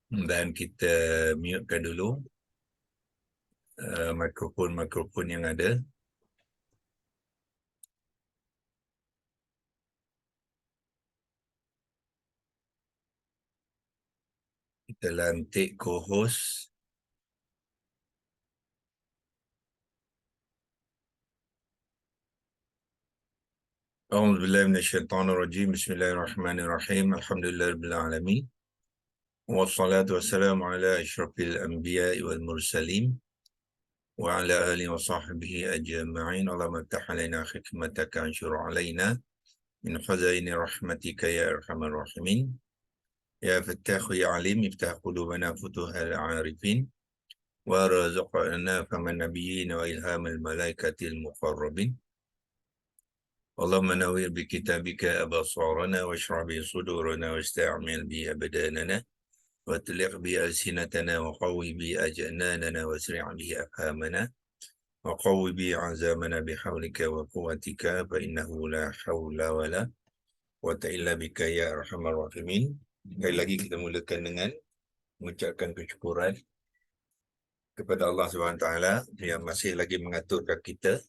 Dan kita mutekan dulu mikrofon yang ada. Kita lantik co-host. A'udzubillahi minasyaitonirrajim. Bismillahirrahmanirrahim. Alhamdulillahirabbil alamin. Wassalatu wassalamu ala asyrafil anbiya'i wal mursalin wa ala alihi wa sahbihi ajma'in. Allahumma iftah alaina hikmataka anshur alaina min khazaini rahmatika ya arhamar rahimin. Ya Fattahu ya Alim, iftah qulubana futuhal arifin wa razuqna faman nabiyyin wa ilhamal malaikatil muqarrabin. اللهم نوّر بكتابك أبصارنا واشرح به صدورنا واستعمل به أبداننا واطلق به ألسنتنا وقوي به أجناننا واسرع به أفهامنا وقوي به عزامنا بحولك وقوتك فإنه لا حول ولا قوة إلا بك يا أرحم الراحمين. Sekali lagi kita mulakan dengan mengucapkan kesyukuran kepada Allah SWT yang masih lagi mengaturkan kita,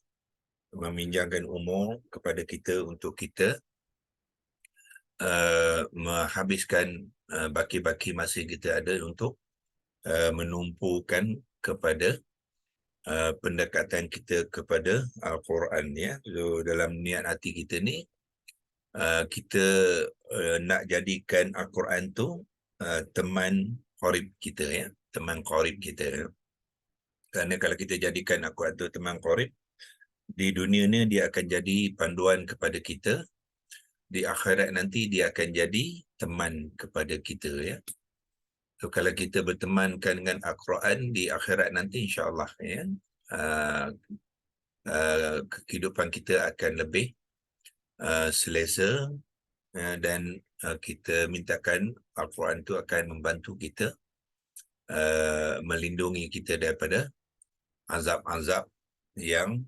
meminjamkan umur kepada kita untuk kita menghabiskan baki-baki masa yang kita ada untuk menumpukan kepada pendekatan kita kepada Al-Quran, ya. So, dalam niat hati kita ni kita nak jadikan Al-Quran tu teman qarib kita, ya, teman qarib kita. Kerana kalau kita jadikan Al-Quran tu teman qarib, di dunia ni dia akan jadi panduan kepada kita, di akhirat nanti dia akan jadi teman kepada kita, ya. So, kalau kita bertemankan dengan Al-Quran di akhirat nanti, insya-Allah, ya, kehidupan kita akan lebih selesa, dan kita mintakan Al-Quran itu akan membantu kita melindungi kita daripada azab-azab yang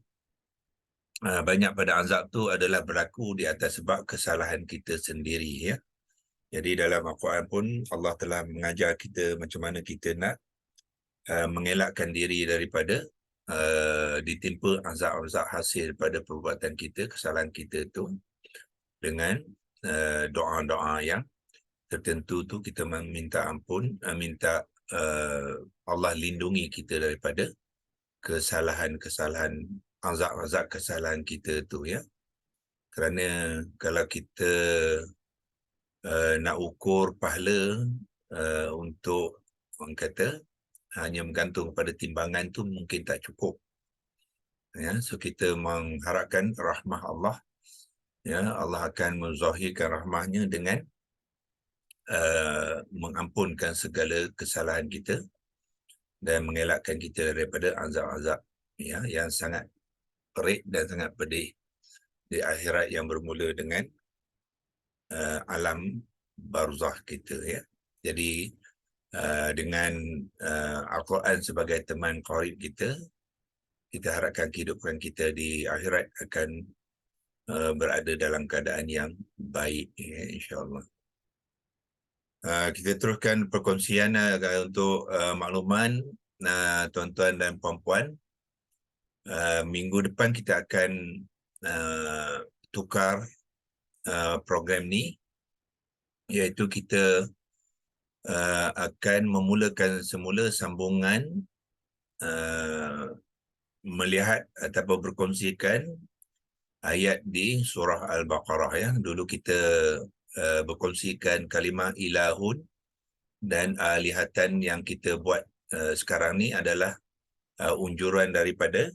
banyak pada azab tu adalah berlaku di atas sebab kesalahan kita sendiri, ya. Jadi dalam Al-Quran pun Allah telah mengajar kita macam mana kita nak mengelakkan diri daripada ditimpa azab-azab hasil pada perbuatan kita, kesalahan kita tu, dengan doa-doa yang tertentu tu. Kita meminta ampun, minta Allah lindungi kita daripada kesalahan-kesalahan, azab-azab kesalahan kita tu, ya. Kerana kalau kita nak ukur pahala untuk, orang kata, hanya bergantung pada timbangan tu mungkin tak cukup, ya. So kita mengharapkan rahmah Allah, ya. Allah akan menzahirkan rahmahnya dengan mengampunkan segala kesalahan kita dan mengelakkan kita daripada azab-azab, ya, yang sangat perik dan sangat pedih di akhirat, yang bermula dengan alam barzakh kita, ya. Jadi dengan Al-Quran sebagai teman qarib kita, kita harapkan kehidupan kita di akhirat akan berada dalam keadaan yang baik, ya, insya-Allah. Kita teruskan perkongsian untuk makluman tuan-tuan dan puan-puan. Minggu depan kita akan tukar program ni, iaitu kita akan memulakan semula sambungan melihat ataupun berkongsikan ayat di surah Al-Baqarah, ya. Dulu kita berkongsikan kalimah ilahun dan alihatan yang kita buat sekarang ni adalah unjuran daripada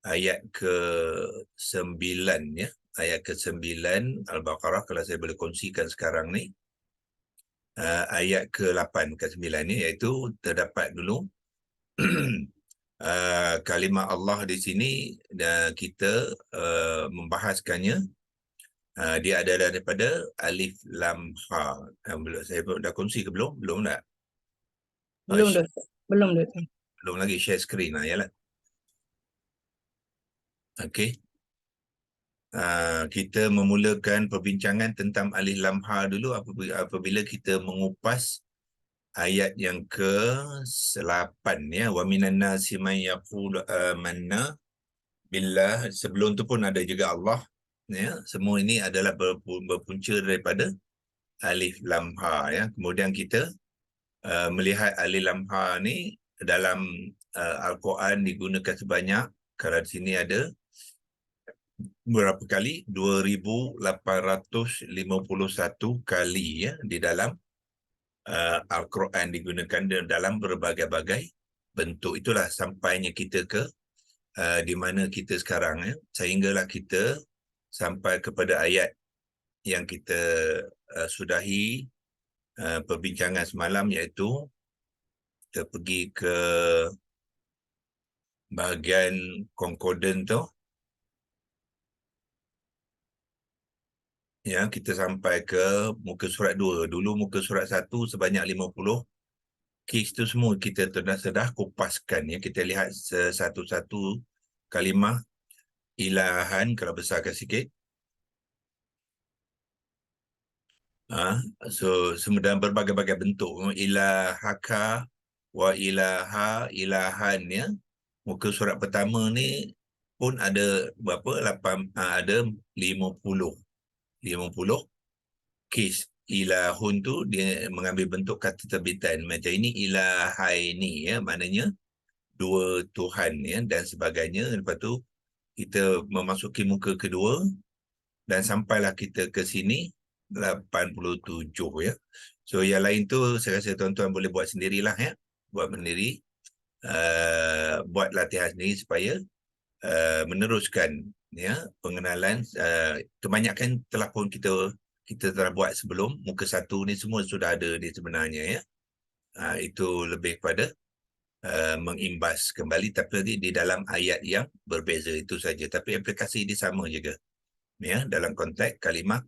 ayat ke-9, ya. Ayat ke-9 Al-Baqarah, kalau saya boleh kongsikan sekarang ni, ayat ke-8 ke-9 ni, iaitu terdapat dulu kalimah Allah di sini, dan kita membahaskannya. Dia adalah daripada Alif Lam Ha. Saya dah kongsi ke belum? Belum tak? Belum, Doktor. Belum, Doktor. Belum lagi share screen lah, yalah. Okey. Kita memulakan perbincangan tentang Alif Lam Ha dulu apabila kita mengupas ayat yang ke-8 ya, wa minan nasi man yaqulu amanna billah. Sebelum tu pun ada juga Allah ya. Semua ini adalah berpunca daripada alif lam ha ya. Kemudian kita melihat alif lam ha ni dalam Al-Quran digunakan sebanyak, kalau di sini ada berapa kali? 2851 kali ya di dalam Al-Quran digunakan dalam berbagai-bagai bentuk. Itulah sampainya kita ke di mana kita sekarang ya, sehinggalah kita sampai kepada ayat yang kita sudahi perbincangan semalam, iaitu kita pergi ke bahagian concordant tu ya. Kita sampai ke muka surat 2. Dulu muka surat 1 sebanyak 50 kes tu semua kita sudah kupaskan ya. Kita lihat satu-satu kalimah ilahan, kalau besarkan sikit. So dalam berbagai-bagai bentuk, ilahaka wa ilaha ilahan ya. Muka surat pertama ni pun ada berapa? 8, ada 50 kes. Ilahun tu dia mengambil bentuk kata terbitan. Macam ini ilahai ni ya, maknanya dua Tuhan ya, dan sebagainya. Lepas tu kita memasuki muka kedua dan sampailah kita ke sini 87 ya. So yang lain tu saya rasa tuan-tuan boleh buat sendirilah ya. Buat sendiri, buat latihan sendiri supaya meneruskan ya pengenalan. Kebanyakan telah pun kita telah buat sebelum. Muka 1 ni semua sudah ada di sebenarnya ya. Itu lebih kepada mengimbas kembali, tapi di dalam ayat yang berbeza itu saja, tapi aplikasi dia sama juga ya dalam konteks kalimah.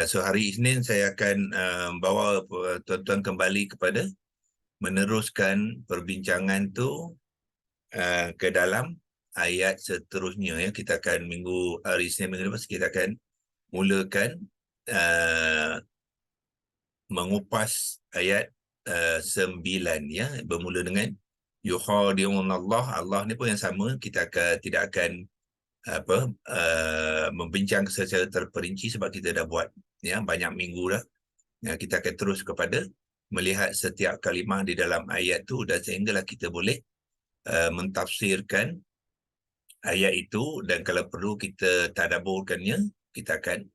So hari Isnin saya akan bawa tuan-tuan kembali kepada meneruskan perbincangan tu ke dalam ayat seterusnya ya. Kita akan hari Isnin minggu lepas kita akan mulakan mengupas ayat 9 ya, bermula dengan yukhadi'un Allah. Allah ni pun yang sama, kita tidak akan membincang secara terperinci sebab kita dah buat ya banyak minggu dah. Ya, kita akan terus kepada melihat setiap kalimah di dalam ayat tu, dan sehinggalah kita boleh mentafsirkan ayat itu, dan kalau perlu kita tadabburkannya, kita akan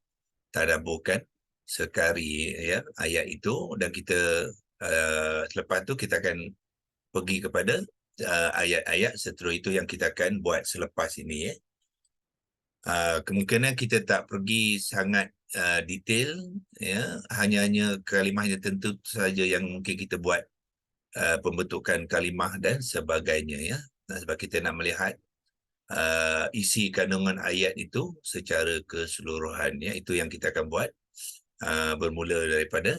tadabburkan sekali ya ayat itu, dan kita selepas tu kita akan pergi kepada ayat-ayat seterusnya itu yang kita akan buat selepas ini ya. Kemungkinan kita tak pergi sangat detail ya, hanya kalimahnya tentu saja yang mungkin kita buat pembentukan kalimah dan sebagainya ya. Sebab kita nak melihat isi kandungan ayat itu secara keseluruhan ya. Itu yang kita akan buat bermula daripada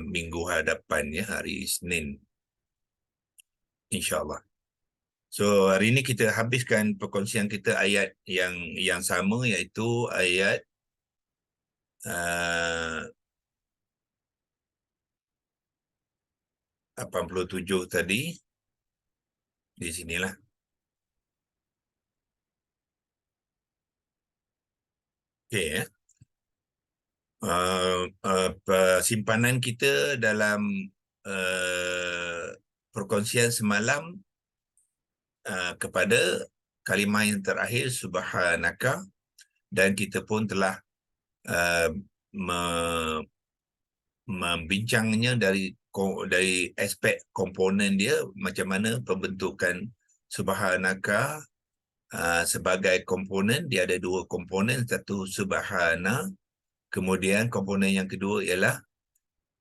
minggu hadapan ya, hari Isnin insya-Allah. So hari ini kita habiskan perkongsian kita ayat yang sama, iaitu ayat 87 tadi. Di sinilah. Okey ya. Simpanan kita dalam perkongsian semalam kepada kalimah yang terakhir subhanaka, dan kita pun telah membincangnya dari aspek komponen dia, macam mana pembentukan subhanaka sebagai komponen. Dia ada dua komponen, satu subhana, kemudian komponen yang kedua ialah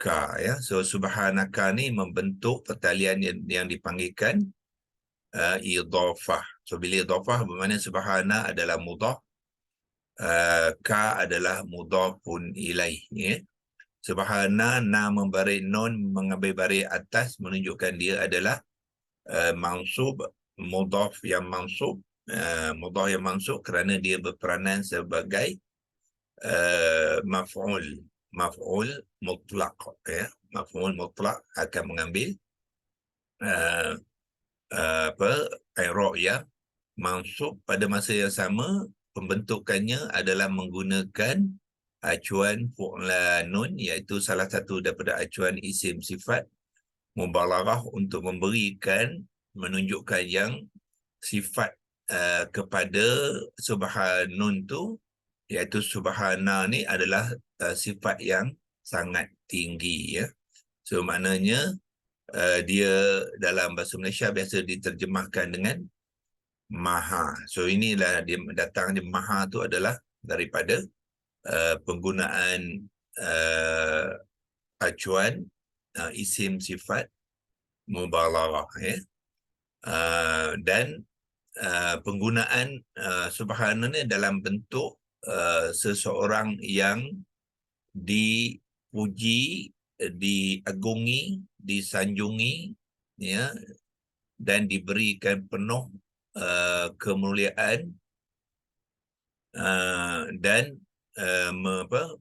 ka ya. So subhanaka ni membentuk pertalian yang dipanggilkan idhafah. So bila idhafah bermakna subhana adalah mudhaf, ka adalah mudhafun ilaih ya. Subhana, na membaris non mengambil baris atas, menunjukkan dia adalah mansub, mudhaf yang mansub, kerana dia berperanan sebagai maf'ul maf'ul mutlaq, ya. Maf'ul mutlaq akan mengambil uh, i'rab yang mansub pada masa yang sama. Pembentukannya adalah menggunakan acuan fu'lanun, iaitu salah satu daripada acuan isim sifat mubalaghah untuk menunjukkan yang sifat kepada subhanun tu, iaitu subhana ni adalah sifat yang sangat tinggi, ya. So maknanya dia dalam bahasa Malaysia biasa diterjemahkan dengan maha. So inilah dia datang di maha tu adalah daripada penggunaan acuan isim sifat mubalaghah, ya. Dan penggunaan subhana ni dalam bentuk seseorang yang dipuji, diagungi, disanjungi, ya, dan diberikan penuh kemuliaan dan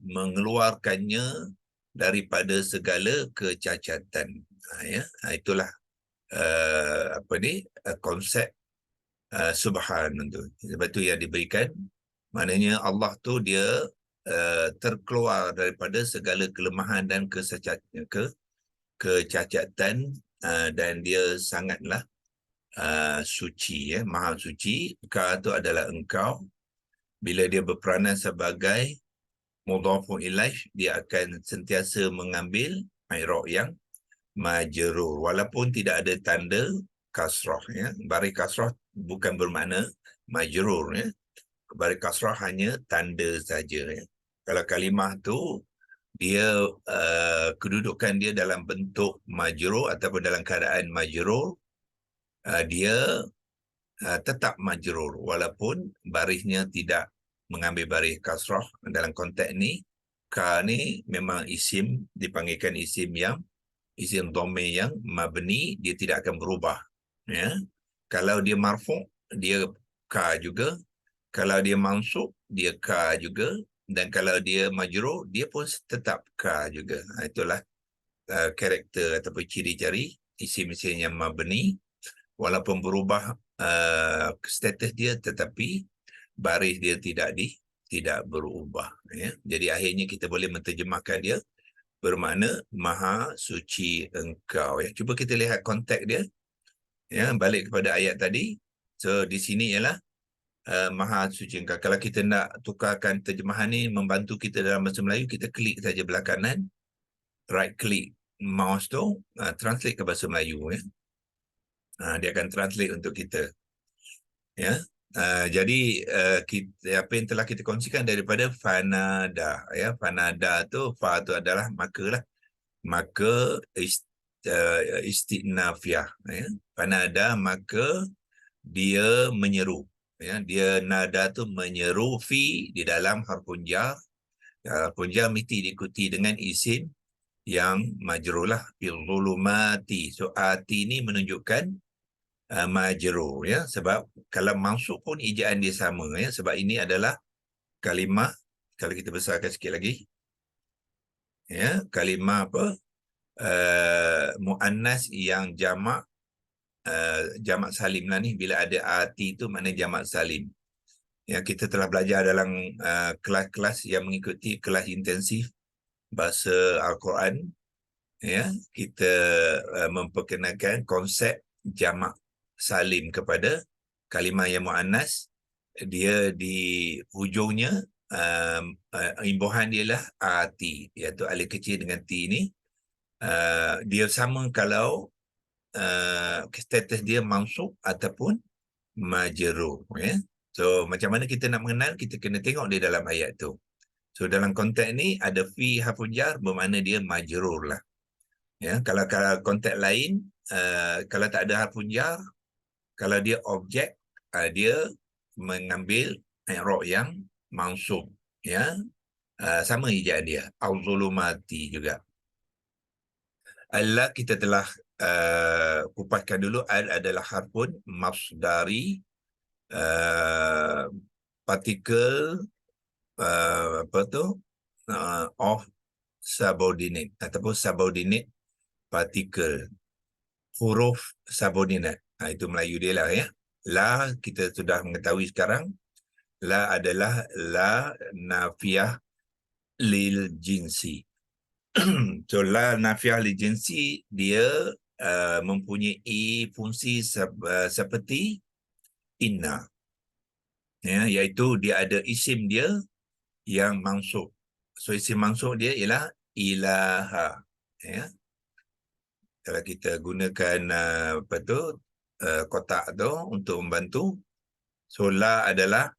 mengeluarkannya daripada segala kecacatan. Ya, itulah konsep subhan tu. Sebab tu yang diberikan, maknanya Allah tu dia terkeluar daripada segala kelemahan dan kecacatan, dan dia sangatlah suci, ya, maha suci. Ka tu adalah engkau. Bila dia berperanan sebagai mudhafun ilaih, dia akan sentiasa mengambil i'rab yang majrur walaupun tidak ada tanda kasrah, ya. Baris kasrah bukan bermakna majrur, ya. Baris kasrah hanya tanda saja, ya. Kalau kalimah tu dia kedudukan dia dalam bentuk majrur ataupun dalam keadaan majrur, dia tetap majrur walaupun barisnya tidak mengambil baris kasrah. Dalam konteks ni, ka ni memang isim, dipanggilkan isim dhamir yang mabni, dia tidak akan berubah, ya. Kalau dia marfu' dia ka juga, kalau dia mansub dia ka juga, dan kalau dia majrur dia pun tetap ka juga. Itulah karakter ataupun ciri-ciri isim-isim yang mabni, walaupun berubah status dia tetapi baris dia tidak berubah, ya. Jadi akhirnya kita boleh menterjemahkan dia bermakna maha suci engkau, ya. Cuba kita lihat konteks dia, ya, balik kepada ayat tadi. So di sini ialah maha suci engkau. Kalau kita nak tukarkan terjemahan ni membantu kita dalam bahasa Melayu, kita klik saja belah kanan, right click mouse tu, translate ke bahasa Melayu, ya. Dia akan translate untuk kita, ya. Jadi apa yang telah kita kongsikan daripada fanada, ya. Fanada tu, fa tu adalah maka lah, maka istinafiyah, ya. Fanada maka dia menyeru, ya. Dia nada tu menyeru fi di dalam harfun jar. Harfun jar mesti diikuti dengan isim yang majrur lah, fil zulumati. So ati ni menunjukkan majrur, ya. Sebab kalau mansub pun ejaan dia sama, ya. Sebab ini adalah kalimah, kalau kita besarkan sikit lagi, ya, kalimah muannas yang jamak salim lah ni. Bila ada ati tu makna jamak salim. Ya, kita telah belajar dalam kelas-kelas yang mengikuti kelas intensif bahasa Al-Quran, ya. Kita memperkenalkan konsep jamak salim kepada kalimah yang muannas. Dia di hujungnya imbuhan dia lah ati, iaitu alif kecil dengan ti ni. Dia sama kalau status dia mansub ataupun majrur, ya. So macam mana kita nak mengenal, kita kena tengok di dalam ayat tu. So dalam konteks ni ada fi harfun jar, bermakna dia majrur lah, ya. Kalau konteks lain, kalau tak ada harfun jar, kalau dia objek, dia mengambil i'rab yang mansub, ya. Sama ejaan dia, al-zulumati juga. Allah kita telah kupaskan dulu. Al adalah harfun masdari, partikel of subordinate ataupun subordinate particle. Huruf subordinate. Itu Melayu dia lah ya. La kita sudah mengetahui sekarang. La adalah la nafiah lil jinsi. So la nafiah lil jinsi dia mempunyai fungsi seperti inna. Ya, iaitu dia ada isim dia yang mansub. So isim mansub dia ialah ilaha. Ya. Kalau kita gunakan kotak tu untuk membantu, so la adalah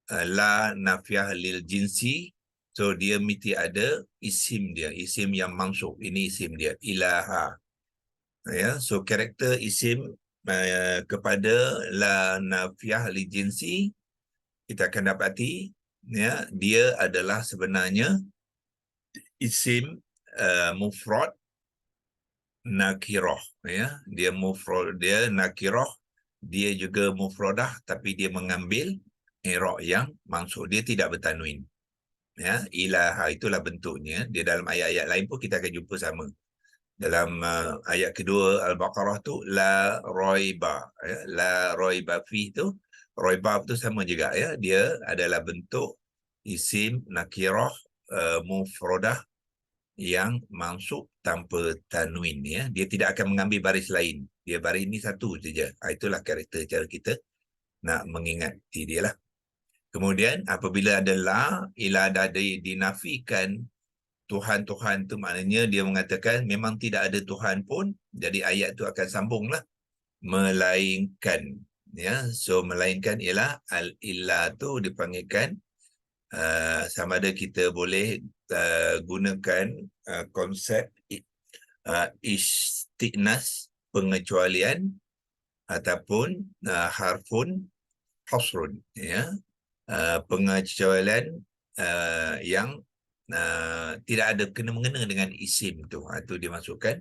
la nafiah lil jinsi. So dia mesti ada isim dia, isim yang mansub. Ini isim dia, ilaha. Ya, so karakter isim kepada la nafiah lil jinsi kita akan dapati ya, dia adalah sebenarnya isim mufrad nakirah ya. Dia mufrad, dia nakirah, dia juga mufradah tapi dia mengambil i'rab yang mansub, dia tidak bertanwin. Ya, ilaha itulah bentuknya. Dia dalam ayat-ayat lain pun kita akan jumpa sama. Dalam ayat kedua Al-Baqarah tu la raiba ya, la raiba fi tu raiba tu sama juga ya, dia adalah bentuk isim nakirah mufradah yang mansub tanpa tanwin ya. Dia tidak akan mengambil baris lain. Dia baris ini satu saja. Itulah karakter cara kita nak mengingati dia lah. Kemudian apabila ada la, ila dah dinafikan Tuhan-Tuhan tu, maknanya dia mengatakan memang tidak ada Tuhan pun. Jadi ayat tu akan sambunglah. Melainkan. Ya, so melainkan ialah al-ilah tu dipanggilkan sama ada kita boleh gunakan konsep istiqnas, pengecualian, ataupun harfun hasrun ya, pengecualian yang tidak ada kena-mengena dengan isim tu. Itu dimasukkan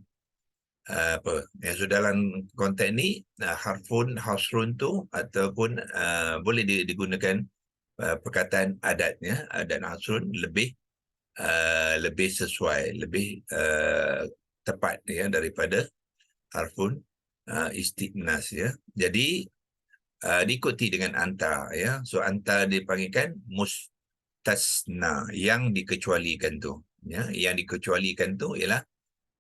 apa ya. So dalam konteks ni harfun hasrun tu ataupun boleh digunakan perkataan adatnya, adat hasrun lebih sesuai, lebih tepat ya daripada harfun istiqnas ya. Jadi diikuti dengan anta ya. So anta dipanggilkan mustasna, yang dikecualikan tu ya. Yang dikecualikan tu ialah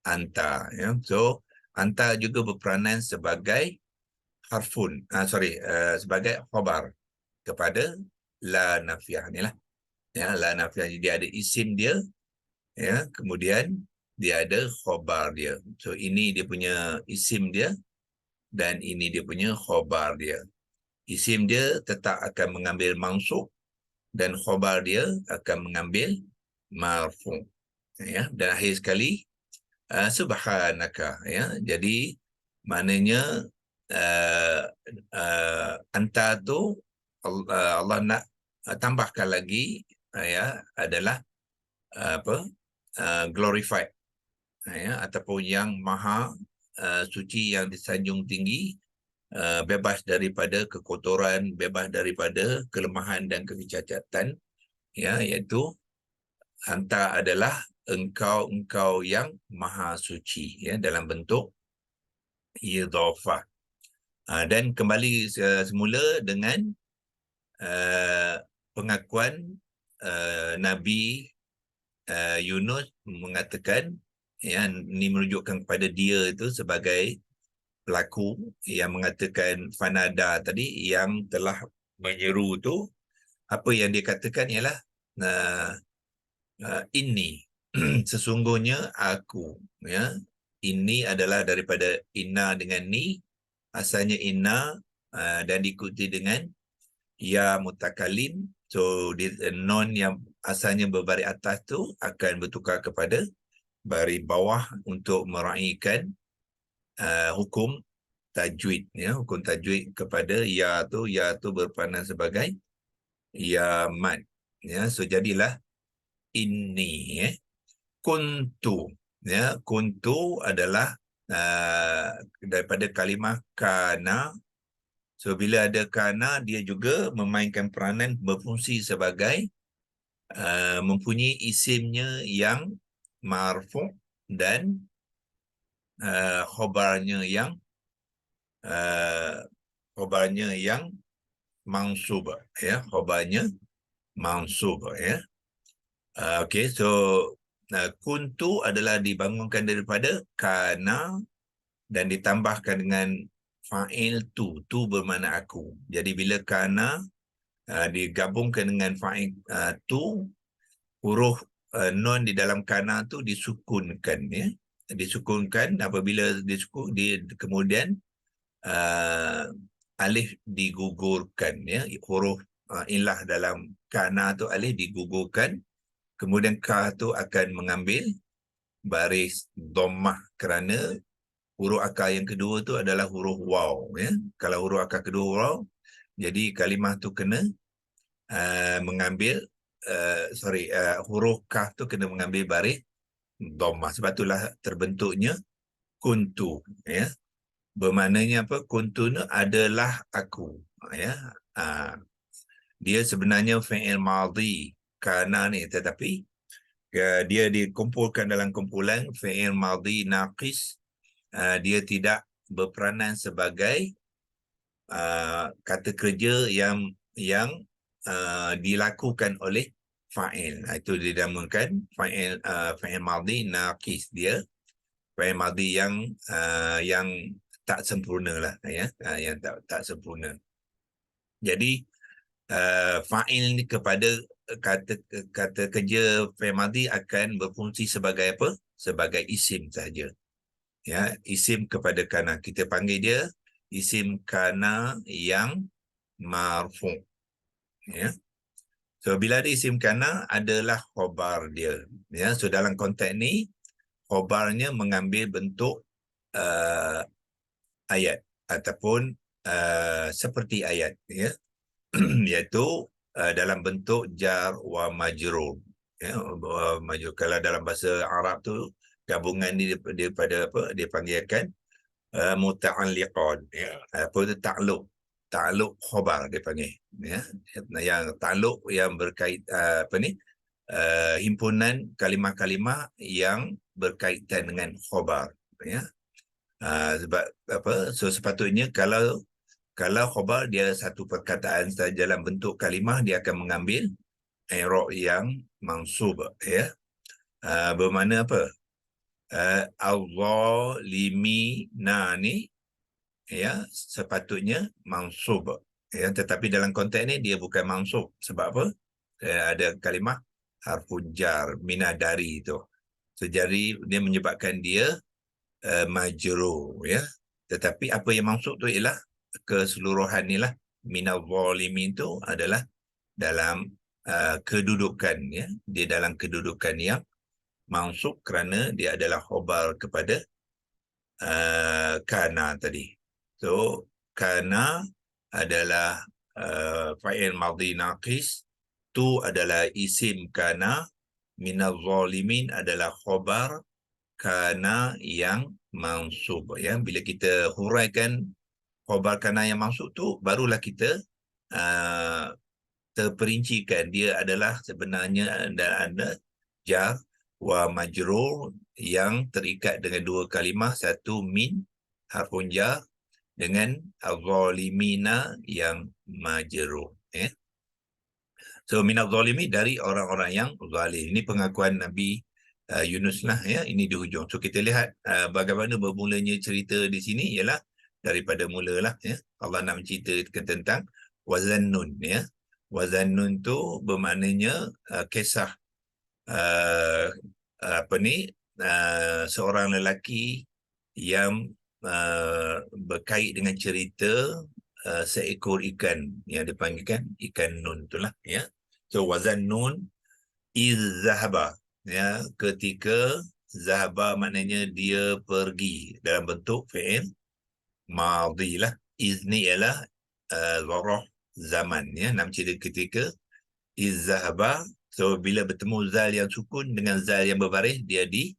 anta ya. So anta juga berperanan sebagai harfun sebagai khabar kepada la nafiah ni lah ya. La nafiah dia ada isim dia ya, kemudian dia ada khabar dia. So ini dia punya isim dia dan ini dia punya khabar dia. Isim dia tetap akan mengambil mansub dan khabar dia akan mengambil marfu ya. Dan akhir sekali subhanaka ya. Jadi maknanya anta tu Allah nak tambahkan lagi ya, adalah glorified ya, ataupun yang maha suci, yang disanjung tinggi, bebas daripada kekotoran, bebas daripada kelemahan dan kecacatan ya, iaitu anta adalah engkau yang maha suci ya, dalam bentuk idhafah. Dan kembali semula dengan pengakuan Nabi Yunus mengatakan ya, ini menunjukkan kepada dia itu sebagai pelaku yang mengatakan fanada tadi, yang telah menyeru tu. Apa yang dia katakan ialah ini sesungguhnya aku ya. Ini adalah daripada inna dengan ni, asalnya inna dan diikuti dengan ya mutakalim. So non yang asalnya berbaris atas tu akan bertukar kepada baris bawah untuk meraihkan hukum tajwid ya. Hukum tajwid kepada ya tu berperanan sebagai ya mad ya. So jadilah ini ya. Kuntu ya. Kuntu adalah daripada kalimah kana. So bila ada kana, dia juga memainkan peranan berfungsi sebagai mempunyai isimnya yang marfu' dan khabarnya yang mansub, ya, khabarnya mansub, ya. Okey, so kuntu adalah dibangunkan daripada kana dan ditambahkan dengan fa'il tu bermakna aku. Jadi bila kana digabungkan dengan fa'il tu, huruf nun di dalam kana tu disukunkan, ya. Disukunkan. Apabila disukun, kemudian alif digugurkan, ya. Huruf ilah dalam kana tu alif digugurkan, kemudian ka tu akan mengambil baris dhammah kerana huruf akar yang kedua tu adalah huruf waw, ya. Kalau huruf akar kedua waw, jadi kalimah tu kena mengambil huruf kaf tu kena mengambil baris dhammah. Sebab itulah terbentuknya kuntu, ya. Bermaknanya apa? Kuntu ni adalah aku, ya. Dia sebenarnya fi'il madhi kana ni, tetapi dia dikumpulkan dalam kumpulan fi'il madhi naqis. Dia tidak berperanan sebagai kata kerja yang dilakukan oleh fa'il. Itu dinamakan fa'il madhi naqis. Dia fa'il madhi yang tak sempurna lah, ya. Yang tak sempurna. Jadi fa'il ni kepada kata kerja fi'il madhi akan berfungsi sebagai apa? Sebagai isim saja. Ya, isim kepada kana. Kita panggil dia isim kana yang marfu', ya. So bila ada isim kana adalah khabar dia, ya. So dalam konteks ni khabarnya mengambil bentuk ayat ataupun seperti ayat, ya. Iaitu dalam bentuk jar wa majrur, ya. Majrur. Kalau dalam bahasa Arab tu gabungan ni daripada apa? Dia panggilkan muta'alliqan, ya. Apa itu ta'alluq khabar dia panggil, ya. Yang ta'alluq yang berkait himpunan kalimah-kalimah yang berkaitan dengan khabar, ya. Sebab apa? So sepatutnya kalau khabar dia satu perkataan saja dalam bentuk kalimah, dia akan mengambil i'rab yang mansub, ya. Bermakna apa? Al-zalimina ni, ya, sepatutnya mansub, ya. Tetapi dalam konteks ni dia bukan mansub. Sebab apa? Ada kalimah harfun jar, minadari tu. So, jadi dia menyebabkan dia majrur, ya. Tetapi apa yang maksud tu ialah keseluruhan ni lah. Minal zalimin tu adalah dalam kedudukan, ya. Dia dalam kedudukan yang mansub kerana dia adalah khabar kepada kana tadi. So kana adalah fa'il madhi naqis, tu adalah isim kana, minal zalimin adalah khabar kana yang mansub, ya. Bila kita huraikan khabar kana yang mansub tu, barulah kita terperincikan dia adalah sebenarnya ada jar wa majrur yang terikat dengan dua kalimah, satu min harfun jar dengan al-zalimina yang majrur, ya. So minal zalimin dari orang-orang yang zalim. Ini pengakuan Nabi Yunus lah, ya. Ini di hujung. So kita lihat bagaimana bermulanya cerita di sini ialah daripada mulalah, ya. Allah nak menceritakan tentang wazannun, ya. Wazannun tu bermaknanya kisah seorang lelaki yang berkait dengan cerita seekor ikan yang dipanggilkan ikan nun itulah, ya. So wazannun iz zahaba, ya, ketika zahaba maknanya dia pergi, dalam bentuk fi'il madhi lah. Iz ni ialah zarah zaman, ya. Nak cerita ketika iz zahaba. So bila bertemu zal yang sukun dengan zal yang berbaris, dia di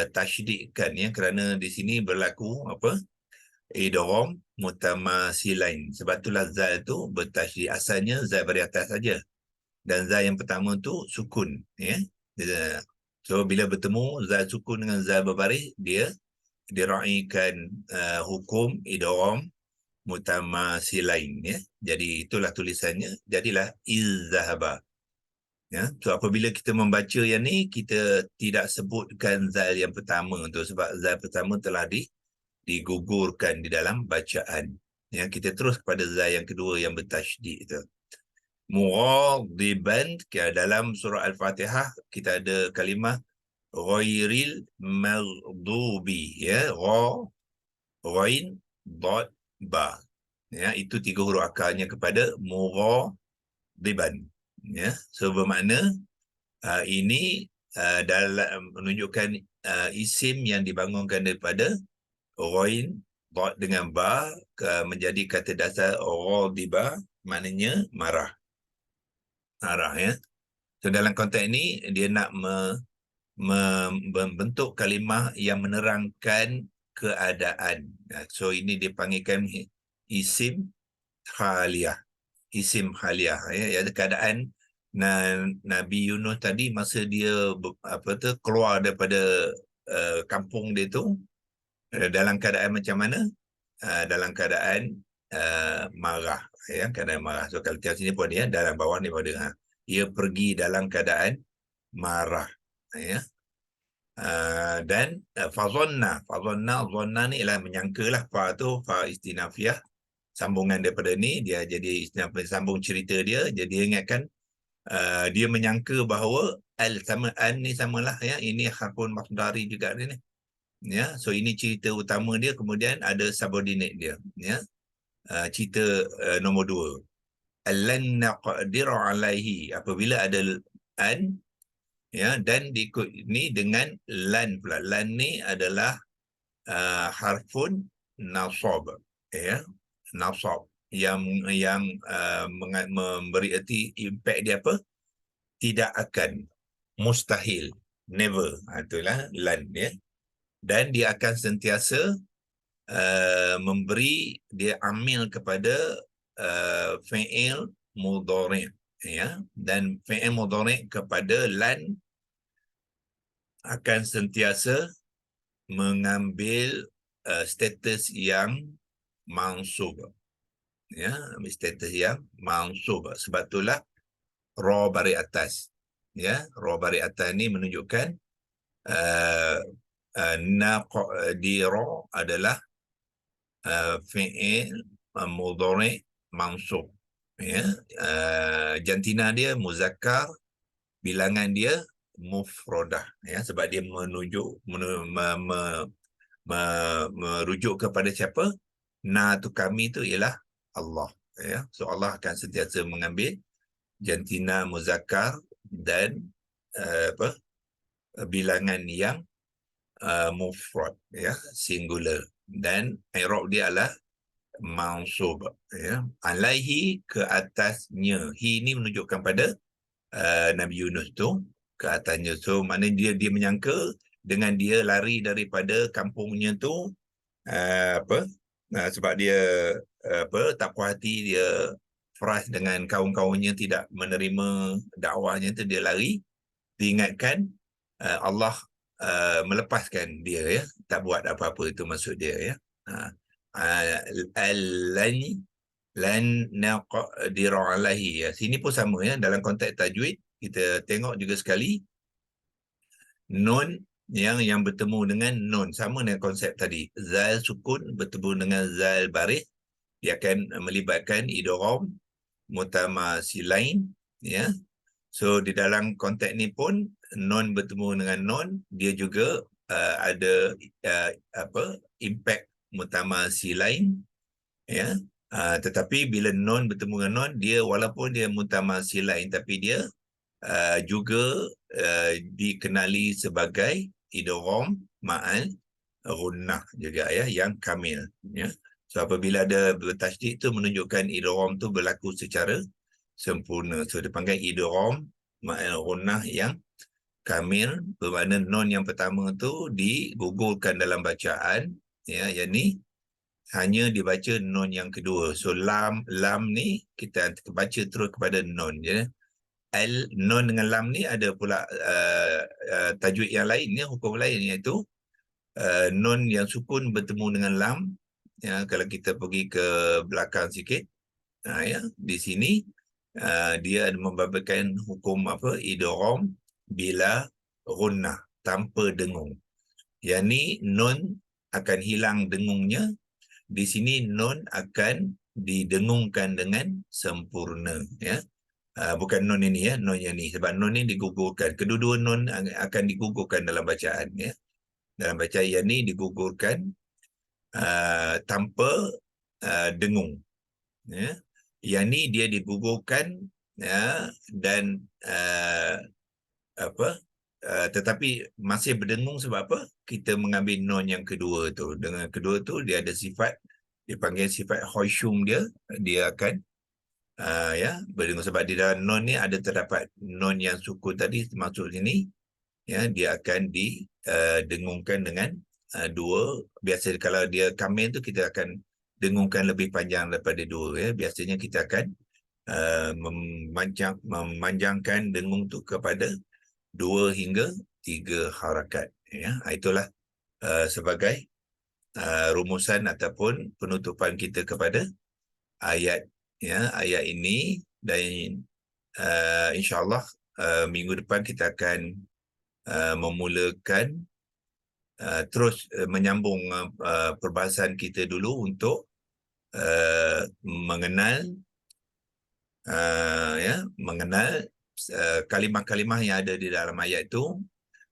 tasydidkan, ya, kerana di sini berlaku apa? Idgham mutamasilain. Sebab itulah zal tu bertasydid. Asalnya zal beri atas saja. dan zal yang pertama tu sukun, ya. So bila bertemu zal sukun dengan zal berbaris, dia diraikan hukum idgham mutamasilain, ya. Jadi itulah tulisannya, jadilah izzahaba. Ya, so apabila kita membaca yang ni, kita tidak sebutkan zal yang pertama tu sebab zal pertama telah digugurkan di dalam bacaan. Ya, kita terus kepada zal yang kedua yang bertasydid tu. Mughadiban, dalam surah Al-Fatihah kita ada kalimah ghairil maghdubi, ya, ghain, dot, ba. Ya, itu 3 huruf akarnya kepada mughadiban. Ya, so bermakna ini dalam menunjukkan isim yang dibangunkan daripada ghain, dot dengan ba menjadi kata dasar ghadiba, maknanya marah. Ya. So dalam konteks ini dia nak membentuk kalimah yang menerangkan keadaan. So ini dipanggilkan isim haliyah. Isim haliyah, ya, keadaan Nabi Yunus tadi masa dia keluar daripada kampung dia tu dalam keadaan macam mana? Dalam keadaan marah, ya, keadaan marah. So kalau tiap sini pun dia dalam bawah ni pada ia pergi dalam keadaan marah, ya. Dan fazonna ni ialah menyangkalah, fa tu fa istinafiah, sambungan daripada ni dia jadi istinafiyah, sambung cerita dia. Jadi dia ingatkan dia menyangka bahawa al sama an ni samalah, ya, ini harfun masdari juga ni, ya. So ini cerita utama dia, kemudian ada subordinate dia, ya. Cerita nombor 2, lan naqdir alaihi, apabila ada an, ya, dan diikut ni dengan lan pula. Lan ni adalah harfun nasab, ya, nasab yang memberi erti impact dia apa? Tidak akan, mustahil, never. Itulah lan, ya. Dan dia akan sentiasa memberi, dia amil kepada fi'il mudhari', ya. Dan fi'il mudhari' kepada lan akan sentiasa mengambil status yang mansub, ya, status yang mansub. Sebab itulah ra bari atas, ya, ra bari atas ni menunjukkan naqdira adalah fi'il mudhari' mansub, ya. Jantina dia muzakkar, bilangan dia mufradah, ya, sebab dia merujuk kepada siapa? Na tu kami tu ialah Allah, ya. So Allah akan sentiasa mengambil jantina muzakkar dan bilangan yang mufrad, ya, singular, dan i'rab dia adalah mansub, ya. Alaihi, ke atasnya. Hi ni menunjukkan pada Nabi Yunus tu, ke atasnya. So maknanya dia menyangka dengan dia lari daripada kampungnya tu sebab dia tak puas hati, dia frust dengan kaum-kaumnya tidak menerima dakwahnya tu, dia lari. Diingatkan Allah melepaskan dia, ya, tak buat apa-apa, itu maksud dia, ya. Lan naqdir alaihi, ya. Sini pun sama, ya, dalam konteks tajwid kita tengok juga sekali nun yang bertemu dengan nun, sama dengan konsep tadi. Zal sukun bertemu dengan zal baris, dia akan melibatkan idgham mutamasilain, ya. So di dalam konteks ni pun nun bertemu dengan nun, dia juga ada impact mutamasilain, ya. Tetapi bila nun bertemu dengan nun, dia walaupun dia mutamasilain, tapi dia juga dikenali sebagai idgham ma'al ghunnah juga, ya, yang kamil, ya. So apabila ada bertasydid itu menunjukkan idgham tu berlaku secara sempurna. So dipanggil idgham ma'al ghunnah yang kamil, bermakna nun yang pertama tu digugurkan dalam bacaan, ya, yang ni hanya dibaca nun yang kedua. So lam ni kita baca terus kepada nun, ya. Nun dengan lam ni ada pula tajwid yang lain ya, hukum lain, iaitu nun yang sukun bertemu dengan lam ya. Kalau kita pergi ke belakang sikit ya, di sini dia ada membabitkan hukum apa, idgham bila gunnah, tanpa dengung. Yang ni nun akan hilang dengungnya, di sini nun akan didengungkan dengan sempurna ya. Bukan nun ini ya, nun yang ni, sebab nun ni digugurkan. Kedua-dua nun akan digugurkan dalam bacaan ya. Dalam bacaan yang ni digugurkan tanpa dengung ya. Yang ni dia digugurkan ya, dan tetapi masih berdengung. Sebab apa? Kita mengambil non yang kedua tu. Dengan kedua tu dia ada sifat, dipanggil sifat khusyum dia akan ya berdengung. Sebab di dalam non ni ada terdapat non yang sukun tadi termasuk sini ya, dia akan didengungkan dengan dua. Biasa kalau dia kamil tu kita akan dengungkan lebih panjang daripada dua ya. Biasanya kita akan memanjangkan dengung tu kepada 2 hingga 3 harakat ya. Itulah sebagai rumusan ataupun penutupan kita kepada ayat ya, ayat ini. Dan insyaAllah minggu depan kita akan memulakan terus menyambung perbahasan kita dulu untuk mengenal kalimah-kalimah yang ada di dalam ayat itu,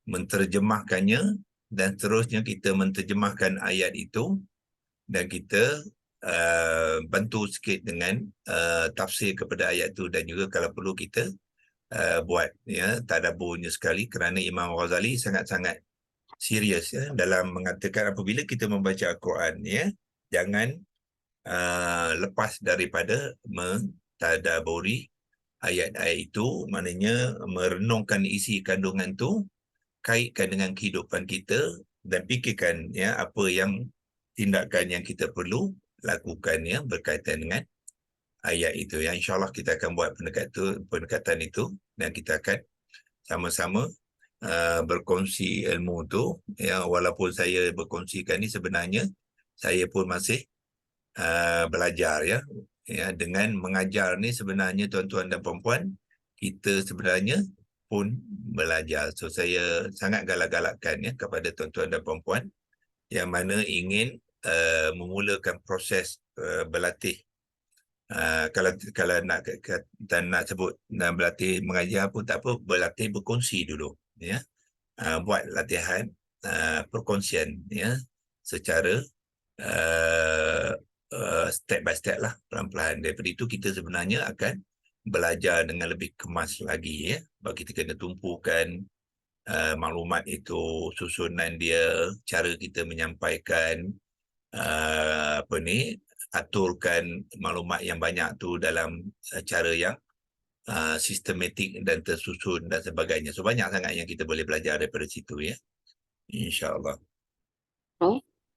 menterjemahkannya, dan terusnya kita menterjemahkan ayat itu, dan kita bantu sikit dengan tafsir kepada ayat itu, dan juga kalau perlu kita buat ya tadabburnya sekali, kerana Imam Ghazali sangat-sangat serius ya dalam mengatakan apabila kita membaca Al-Quran ya, jangan lepas daripada mentadaburi ayat-ayat itu. Maknanya merenungkan isi kandungan itu, kaitkan dengan kehidupan kita, dan fikirkan ya apa yang tindakan yang kita perlu lakukan ya berkaitan dengan ayat itu ya. InsyaAllah kita akan buat pendekatan itu, dan kita akan sama-sama berkongsi ilmu itu ya. Walaupun saya berkongsikan ni, sebenarnya saya pun masih belajar ya. Dengan mengajar ni sebenarnya tuan-tuan dan puan-puan, kita sebenarnya pun belajar. So saya sangat galak-galakkan ya kepada tuan-tuan dan puan-puan yang mana ingin memulakan proses berlatih. Kalau nak sebut berlatih mengajar pun tak apa, berlatih berkongsi dulu ya. Buat latihan perkongsian ya, secara step by step lah, pelan-pelan. Daripada itu kita sebenarnya akan belajar dengan lebih kemas lagi ya. Sebab kita kena tumpukan maklumat itu, susunan dia, cara kita menyampaikan aturkan maklumat yang banyak tu dalam cara yang sistematik dan tersusun dan sebagainya. So banyak sangat yang kita boleh belajar daripada situ ya, insya-Allah.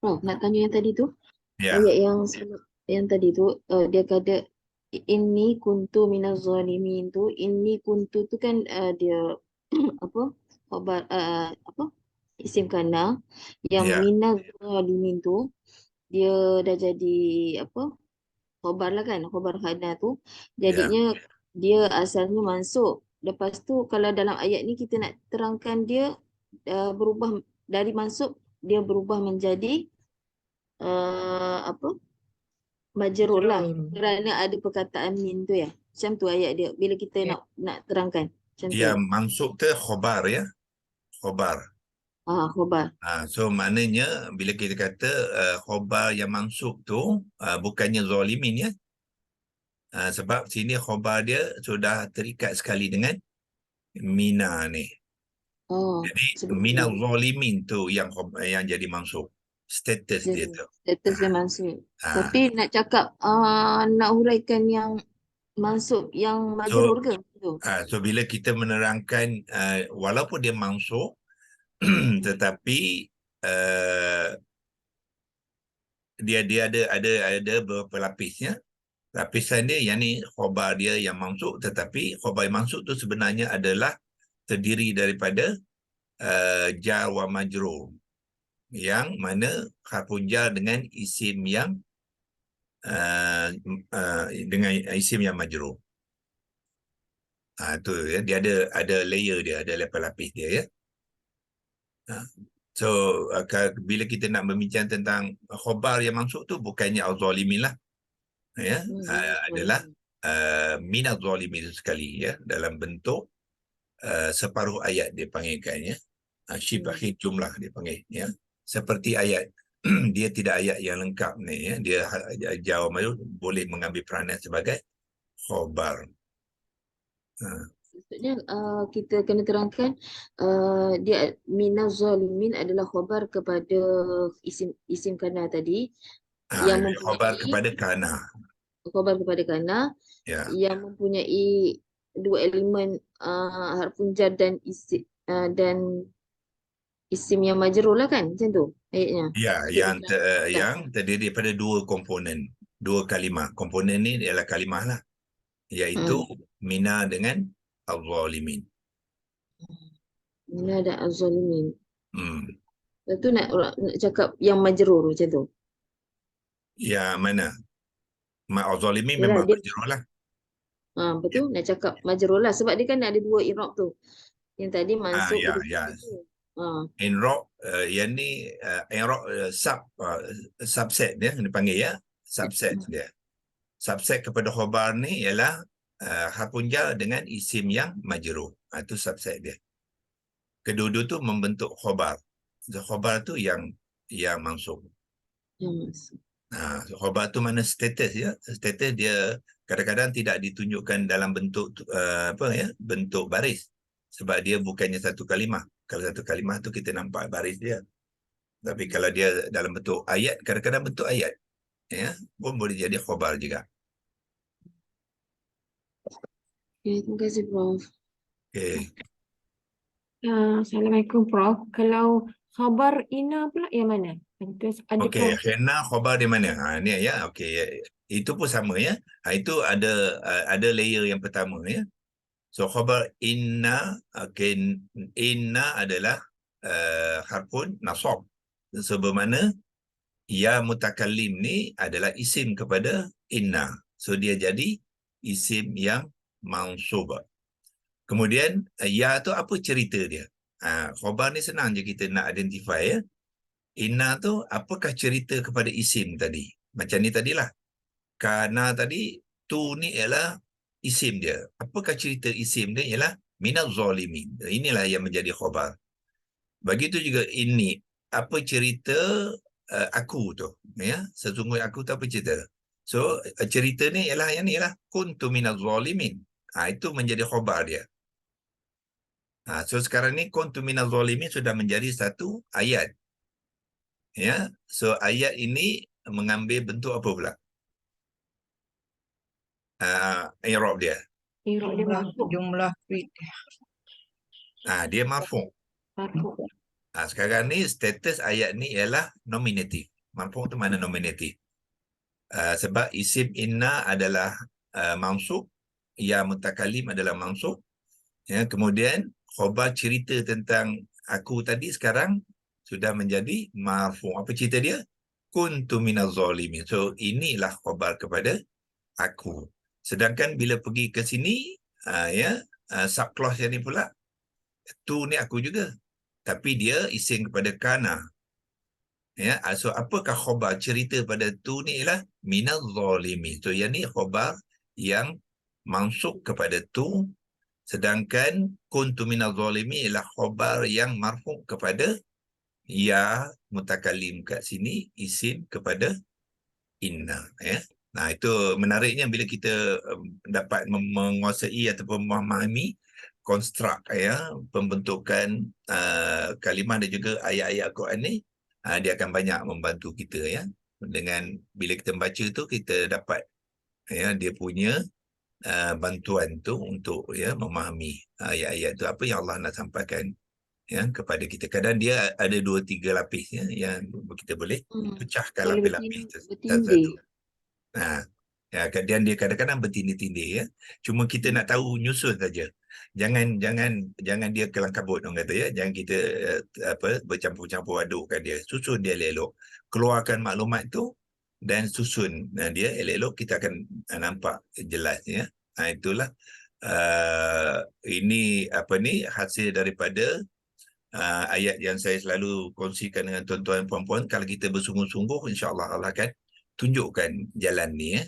Nak tanya yang tadi tu, Ya. ayat yang tadi tu, dia kata inni kuntu minaz zalimin tu, inni kuntu tu kan dia apa, khabar isim kana, yang Ya. minaz zalimin tu dia dah jadi apa, khabar lah kan, khabar kana tu, jadinya dia asalnya mansub. Lepas tu kalau dalam ayat ni kita nak terangkan dia berubah dari mansub, dia berubah menjadi majrur lah, kerana ada perkataan min tu ya. Macam tu ayat dia bila kita nak terangkan macam tu. Ya, mansub tu khobar ya. Khobar. Khobar. So maknanya bila kita kata khobar yang mansub tu bukannya zalimin ya. Sebab sini khobar dia sudah terikat sekali dengan mina ni. Jadi mina zalimin tu yang jadi mansub. Status dia tu. Status dia mansub. Tapi nak cakap nak huraikan yang mansub yang majrur ke? So bila kita menerangkan walaupun dia mansub tetapi dia ada beberapa lapisnya. Lapisan dia yang ni khabar dia yang mansub, tetapi khabar yang mansub tu sebenarnya adalah terdiri daripada jar wa majrur, yang mana harfun jar dengan isim yang dengan isim yang majrur. Tu ya, dia ada layer dia, ada lapis-lapis dia ya. So bila kita nak berbincang tentang khabar yang mansub tu bukannya al-zalimin lah ya, adalah minaz zalimin sekali ya, dalam bentuk separuh ayat dia panggilkan ya, syibahid jumlah dia panggil ya, seperti ayat. Dia tidak ayat yang lengkap ni ya, dia jawab boleh mengambil peranan sebagai khabar. Maksudnya kita kena terangkan dia minaz zalimin adalah khabar kepada isim kana tadi yang Khabar mempunyai kepada kana khabar kepada kana ya. yang mempunyai dua elemen harfun jar dan isim yang majrur lah kan, macam tu ayatnya. Ya, Untuk yang terdiri daripada dua komponen, dua kalimah. Komponen ni ialah kalimah lah, iaitu mina dengan al-zalimin. Mina dan az-zalimin. Hmm. Lepas tu nak cakap yang majrur macam tu. Ya, mana? Al-zalimin Yalah, memang dia majrur lah. betul nak cakap majrur lah sebab dia kan ada dua i'rab tu. Yang tadi mansub Ya, betul ya. tu. Inrob, yang ni inrob subset dia dipanggil ya, subset dia. Subset kepada khabar ni ialah harfun jar dengan isim yang majrur. Itu subset dia. Kedua-dua tu membentuk khabar. Khabar tu yang mansub. Khabar tu mana status ya. Status dia kadang-kadang tidak ditunjukkan dalam bentuk bentuk baris. Sebab dia bukannya satu kalimah. Kalau satu kalimah tu kita nampak baris dia. Tapi kalau dia dalam bentuk ayat, kadang-kadang bentuk ayat ya, pun boleh jadi khabar juga. Okay, terima kasih Prof. Okay. Assalamualaikum Prof. Kalau khabar ina pula yang mana? Okey, khina khabar di mana? Ni ya, okey. Itu pun sama ya. Itu ada layer yang pertama ya. So khabar inna, okey, inna adalah harfun nasab. So bermakna ya mutakallim ni adalah isim kepada inna. So dia jadi isim yang mansub. Kemudian ya tu apa cerita dia? Khabar ni senang je kita nak identify ya. Inna tu apakah cerita kepada isim tadi? Macam ni tadilah. Kana tadi, tu ni ialah isim dia. Apakah cerita isim dia? Ialah minaz zalimin. Inilah yang menjadi khabar. Begitu juga ini. Apa cerita aku tu? Ya, sesungguhnya aku tu apa cerita? So, cerita ni ialah yang ni ialah kuntu minaz zalimin. Itu menjadi khabar dia. So sekarang ni kuntu minaz zalimin sudah menjadi satu ayat. Ya, so ayat ini mengambil bentuk apa pula? I'rab dia. Jumlah Dia marfu'. Sekarang ni status ayat ni ialah nominatif. Marfu' tu mana nominatif? Sebab isim inna adalah mansub, ya mutakalim adalah mansub. Ya, kemudian khabar cerita tentang aku tadi sekarang sudah menjadi marfu'. Apa cerita dia? Kuntu minaz zalimin. So inilah khabar kepada aku. Sedangkan bila pergi ke sini subclause yang ni pula, tu ni aku juga, tapi dia isim kepada kana ya. So apakah khabar cerita pada tu ni ialah minaz zalimin. So yang ni khabar yang mansub kepada tu, sedangkan kuntu minaz zalimin ialah khabar yang marfu' kepada ya mutakallim kat sini isim kepada inna ya. Itu menariknya bila kita dapat menguasai ataupun memahami konstruk ya, pembentukan kalimah dan juga ayat-ayat Al-Quran ni, dia akan banyak membantu kita ya. Dengan bila kita membaca tu kita dapat ya dia punya bantuan tu untuk ya memahami ayat-ayat tu apa yang Allah nak sampaikan ya kepada kita. Kadang dia ada 2-3 lapis ya yang kita boleh pecahkan lapis-lapis satu-satu. Ya, kemudian dia kadang-kadang bertindih-tindih ya. Cuma kita nak tahu nyusun saja. Jangan dia kelang kabut orang kata ya. Jangan kita bercampur-campur adukkan dia. Susun dia elok-elok. Keluarkan maklumat tu dan susun dia elok-elok, kita akan nampak jelas ya. Itulah ini hasil daripada ayat yang saya selalu kongsikan dengan tuan-tuan dan puan-puan. Kalau kita bersungguh-sungguh, insya-Allah Allah akan tunjukkan jalan ni ya.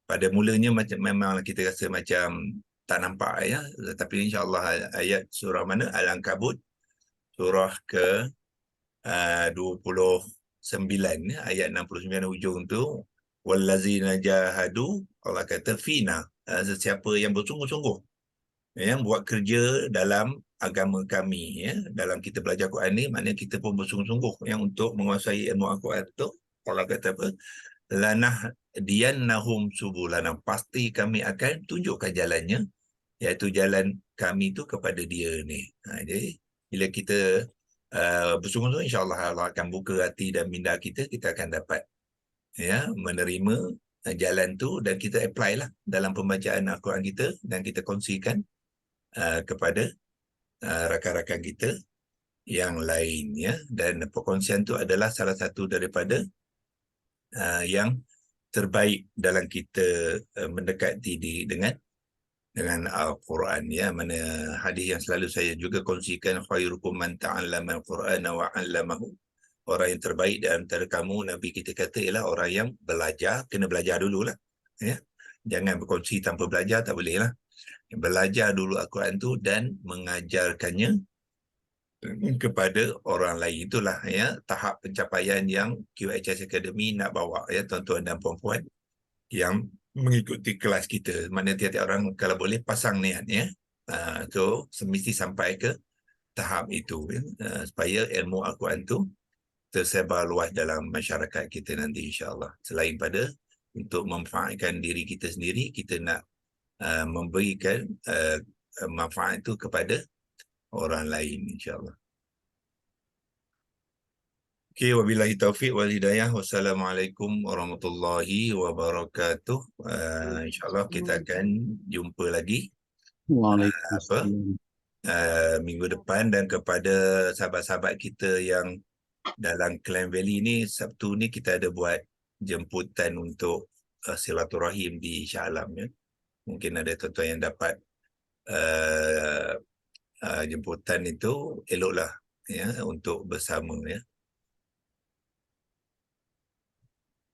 Pada mulanya memang kita rasa macam tak nampak ya, tetapi insya-Allah ayat surah mana, Al-Ankabut surah ke 29 ya, ayat 69 hujung tu, wallazina jahadu, Allah kata fina, sesiapa yang bersungguh-sungguh yang buat kerja dalam agama kami ya, dalam kita belajar Quran ni, maknanya kita pun bersungguh-sungguh yang untuk menguasai ilmu Al-Quran tu. Allah kata apa? Lanahdiyannahum subulana, pasti kami akan tunjukkan jalannya, iaitu jalan kami tu kepada dia ni. Jadi bila kita bersungguh-sungguh, insya-Allah Allah akan buka hati dan minda kita akan dapat ya menerima jalan tu, dan kita apply lah dalam pembacaan Al-Quran kita, dan kita kongsikan kepada rakan-rakan kita yang lain ya. Dan perkongsian tu adalah salah satu daripada yang terbaik dalam kita mendekati dengan Al-Quran ya. Mana hadis yang selalu saya juga kongsikan, khairukum man ta'allama al-Qur'ana wa 'allamahu, orang yang terbaik di antara kamu, Nabi kita kata, ialah orang yang belajar. Kena belajar dululah ya, jangan berkongsi tanpa belajar, tak boleh lah. Belajar dulu Al-Quran tu dan mengajarkannya kepada orang lain. Itulah ya tahap pencapaian yang QHS Academy nak bawa ya, tuan-tuan dan puan-puan yang mengikuti kelas kita. Mana tiap-tiap orang kalau boleh pasang niat ya, so semesti sampai ke tahap itu ya, supaya ilmu Al-Quran tu tersebar luas dalam masyarakat kita nanti, insya-Allah. Selain pada untuk memanfaatkan diri kita sendiri, kita nak memberikan manfaat itu kepada orang lain, insya-Allah. Okey, wabillahi taufiq wal hidayah. Wassalamualaikum warahmatullahi wabarakatuh. Insya-Allah kita akan jumpa lagi Waalaikumsalam. minggu depan. Dan kepada sahabat-sahabat kita yang dalam Klang Valley ni, Sabtu ni kita ada buat jemputan untuk silaturahim di Shah Alam ya. Mungkin ada tuan-tuan yang dapat jemputan itu, eloklah ya untuk bersama ya.